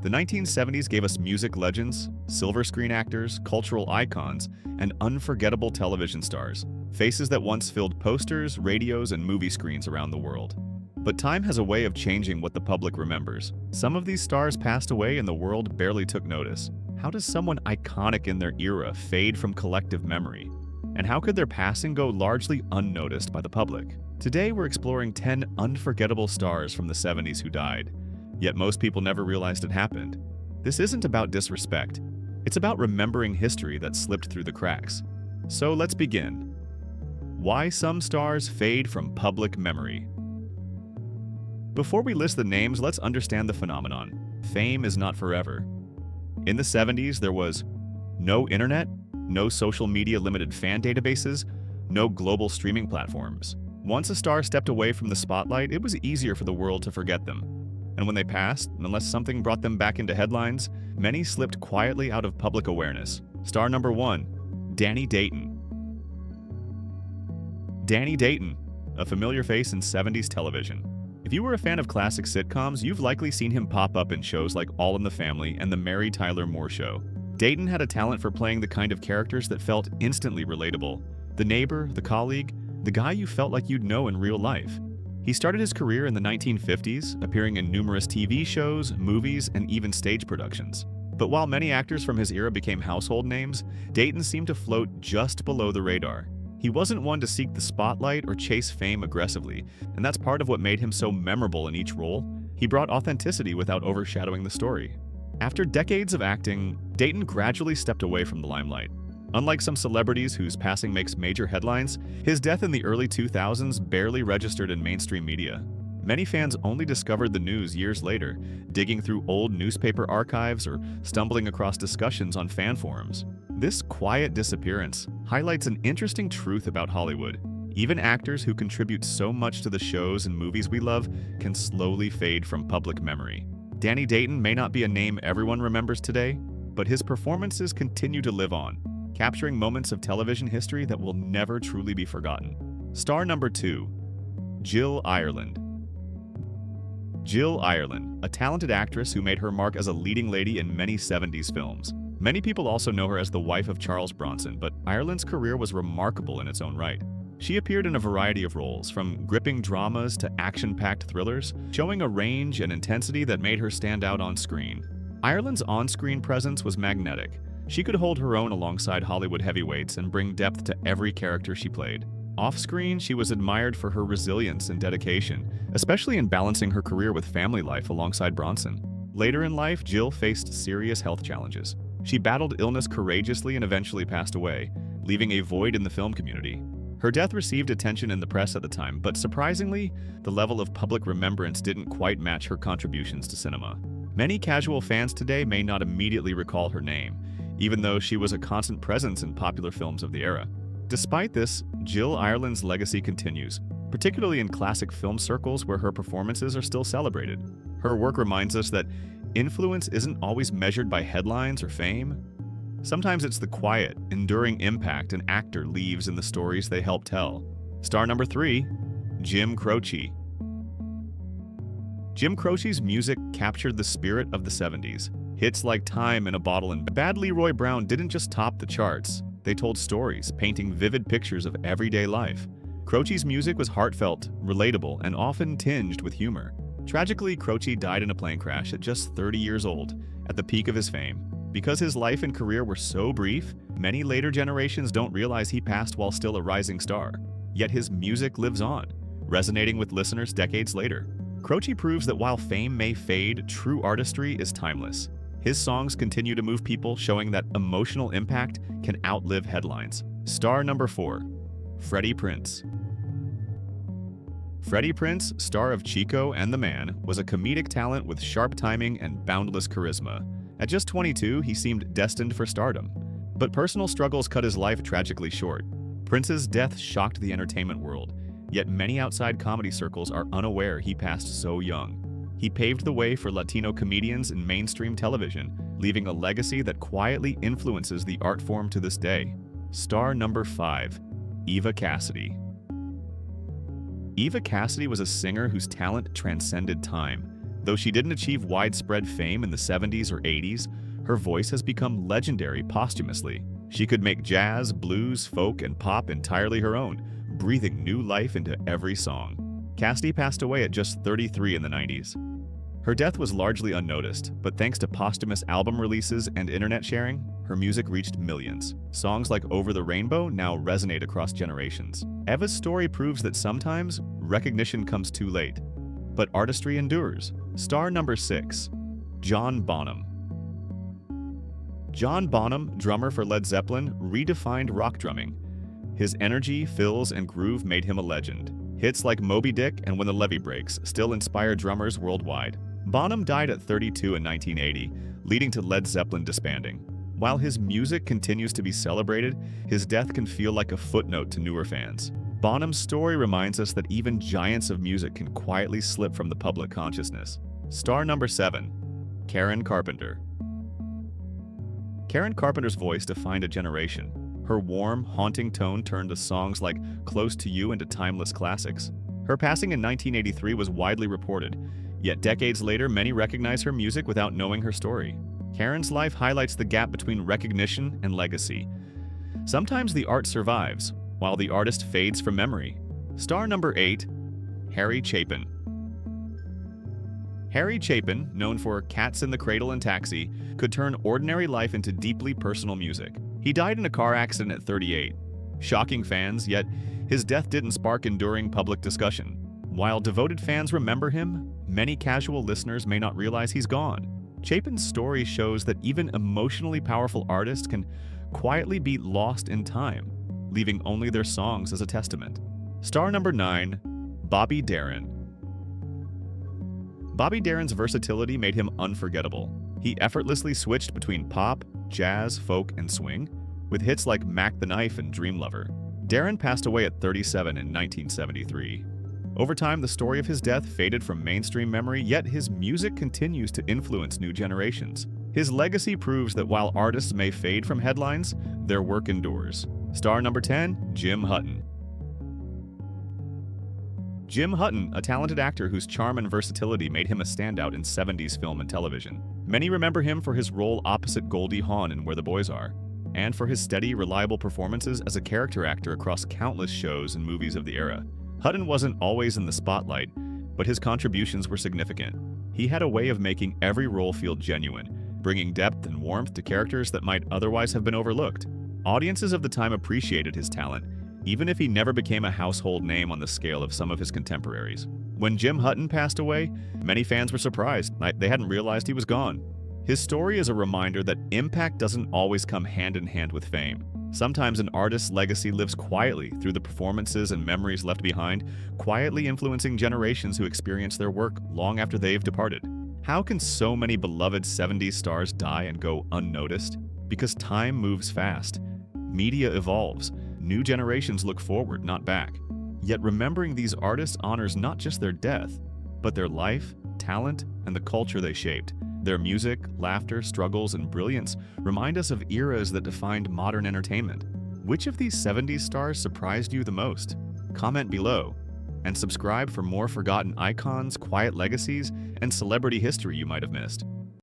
The 1970s gave us music legends, silver screen actors, cultural icons, and unforgettable television stars, faces that once filled posters, radios, and movie screens around the world. But time has a way of changing what the public remembers. Some of these stars passed away and the world barely took notice. How does someone iconic in their era fade from collective memory? And how could their passing go largely unnoticed by the public? Today we're exploring 10 unforgettable stars from the 70s who died, yet most people never realized it happened. This isn't about disrespect. It's about remembering history that slipped through the cracks. So let's begin. Why some stars fade from public memory. Before we list the names, let's understand the phenomenon. Fame is not forever. In the 70s, there was no internet, no social media limited fan databases, no global streaming platforms. Once a star stepped away from the spotlight, it was easier for the world to forget them. And when they passed, unless something brought them back into headlines, many slipped quietly out of public awareness. Star number 1, Danny Dayton. Danny Dayton, a familiar face in 70s television. If you were a fan of classic sitcoms, you've likely seen him pop up in shows like All in the Family and The Mary Tyler Moore Show. Dayton had a talent for playing the kind of characters that felt instantly relatable. The neighbor, the colleague, the guy you felt like you'd know in real life. He started his career in the 1950s, appearing in numerous TV shows, movies, and even stage productions. But while many actors from his era became household names, Dayton seemed to float just below the radar. He wasn't one to seek the spotlight or chase fame aggressively, and that's part of what made him so memorable in each role. He brought authenticity without overshadowing the story. After decades of acting, Dayton gradually stepped away from the limelight. Unlike some celebrities whose passing makes major headlines, his death in the early 2000s barely registered in mainstream media. Many fans only discovered the news years later, digging through old newspaper archives or stumbling across discussions on fan forums. This quiet disappearance highlights an interesting truth about Hollywood. Even actors who contribute so much to the shows and movies we love can slowly fade from public memory. Danny Dayton may not be a name everyone remembers today, but his performances continue to live on, capturing moments of television history that will never truly be forgotten. Star number 2, Jill Ireland. Jill Ireland, a talented actress who made her mark as a leading lady in many 70s films. Many people also know her as the wife of Charles Bronson, but Ireland's career was remarkable in its own right. She appeared in a variety of roles, from gripping dramas to action-packed thrillers, showing a range and intensity that made her stand out on screen. Ireland's on-screen presence was magnetic. She could hold her own alongside Hollywood heavyweights and bring depth to every character she played. Off-screen, she was admired for her resilience and dedication, especially in balancing her career with family life alongside Bronson. Later in life, Jill faced serious health challenges. She battled illness courageously and eventually passed away, leaving a void in the film community. Her death received attention in the press at the time, but surprisingly, the level of public remembrance didn't quite match her contributions to cinema. Many casual fans today may not immediately recall her name, even though she was a constant presence in popular films of the era. Despite this, Jill Ireland's legacy continues, particularly in classic film circles where her performances are still celebrated. Her work reminds us that influence isn't always measured by headlines or fame. Sometimes it's the quiet, enduring impact an actor leaves in the stories they help tell. Star number 3, Jim Croce. Jim Croce's music captured the spirit of the 70s. Hits like Time in a Bottle and Bad Leroy Brown didn't just top the charts. They told stories, painting vivid pictures of everyday life. Croce's music was heartfelt, relatable, and often tinged with humor. Tragically, Croce died in a plane crash at just 30 years old, at the peak of his fame. Because his life and career were so brief, many later generations don't realize he passed while still a rising star. Yet his music lives on, resonating with listeners decades later. Croce proves that while fame may fade, true artistry is timeless. His songs continue to move people, showing that emotional impact can outlive headlines. Star number 4, Freddie Prinze. Freddie Prinze, star of Chico and The Man, was a comedic talent with sharp timing and boundless charisma. At just 22, he seemed destined for stardom. But personal struggles cut his life tragically short. Prince's death shocked the entertainment world, yet many outside comedy circles are unaware he passed so young. He paved the way for Latino comedians in mainstream television, leaving a legacy that quietly influences the art form to this day. Star number 5, Eva Cassidy. Eva Cassidy was a singer whose talent transcended time. Though she didn't achieve widespread fame in the 70s or 80s, her voice has become legendary posthumously. She could make jazz, blues, folk, and pop entirely her own, breathing new life into every song. Cassidy passed away at just 33 in the 90s. Her death was largely unnoticed, but thanks to posthumous album releases and internet sharing, her music reached millions. Songs like Over the Rainbow now resonate across generations. Eva's story proves that sometimes recognition comes too late, but artistry endures. Star number 6, John Bonham. John Bonham, drummer for Led Zeppelin, redefined rock drumming. His energy, fills, and groove made him a legend. Hits like Moby Dick and When the Levee Breaks still inspire drummers worldwide. Bonham died at 32 in 1980, leading to Led Zeppelin disbanding. While his music continues to be celebrated, his death can feel like a footnote to newer fans. Bonham's story reminds us that even giants of music can quietly slip from the public consciousness. Star number 7, Karen Carpenter. Karen Carpenter's voice defined a generation. Her warm, haunting tone turned the songs like Close to You into timeless classics. Her passing in 1983 was widely reported, yet decades later many recognize her music without knowing her story. Karen's life highlights the gap between recognition and legacy. Sometimes the art survives, while the artist fades from memory. Star number 8, Harry Chapin. Harry Chapin, known for Cats in the Cradle and Taxi, could turn ordinary life into deeply personal music. He died in a car accident at 38. Shocking fans, yet his death didn't spark enduring public discussion. While devoted fans remember him, many casual listeners may not realize he's gone. Chapin's story shows that even emotionally powerful artists can quietly be lost in time, leaving only their songs as a testament. Star number 9, Bobby Darin. Bobby Darin's versatility made him unforgettable. He effortlessly switched between pop, jazz, folk, and swing, with hits like Mac the Knife and Dream Lover. Darin passed away at 37 in 1973. Over time, the story of his death faded from mainstream memory, yet his music continues to influence new generations. His legacy proves that while artists may fade from headlines, their work endures. Star number 10, Jim Hutton. Jim Hutton, a talented actor whose charm and versatility made him a standout in 70s film and television. Many remember him for his role opposite Goldie Hawn in Where the Boys Are, and for his steady, reliable performances as a character actor across countless shows and movies of the era. Hutton wasn't always in the spotlight, but his contributions were significant. He had a way of making every role feel genuine, bringing depth and warmth to characters that might otherwise have been overlooked. Audiences of the time appreciated his talent, even if he never became a household name on the scale of some of his contemporaries. When Jim Hutton passed away, many fans were surprised. They hadn't realized he was gone. His story is a reminder that impact doesn't always come hand in hand with fame. Sometimes an artist's legacy lives quietly through the performances and memories left behind, quietly influencing generations who experience their work long after they've departed. How can so many beloved 70s stars die and go unnoticed? Because time moves fast. Media evolves. New generations look forward, not back. Yet remembering these artists honors not just their death, but their life, talent, and the culture they shaped. Their music, laughter, struggles, and brilliance remind us of eras that defined modern entertainment. Which of these 70s stars surprised you the most? Comment below, and subscribe for more forgotten icons, quiet legacies, and celebrity history you might have missed.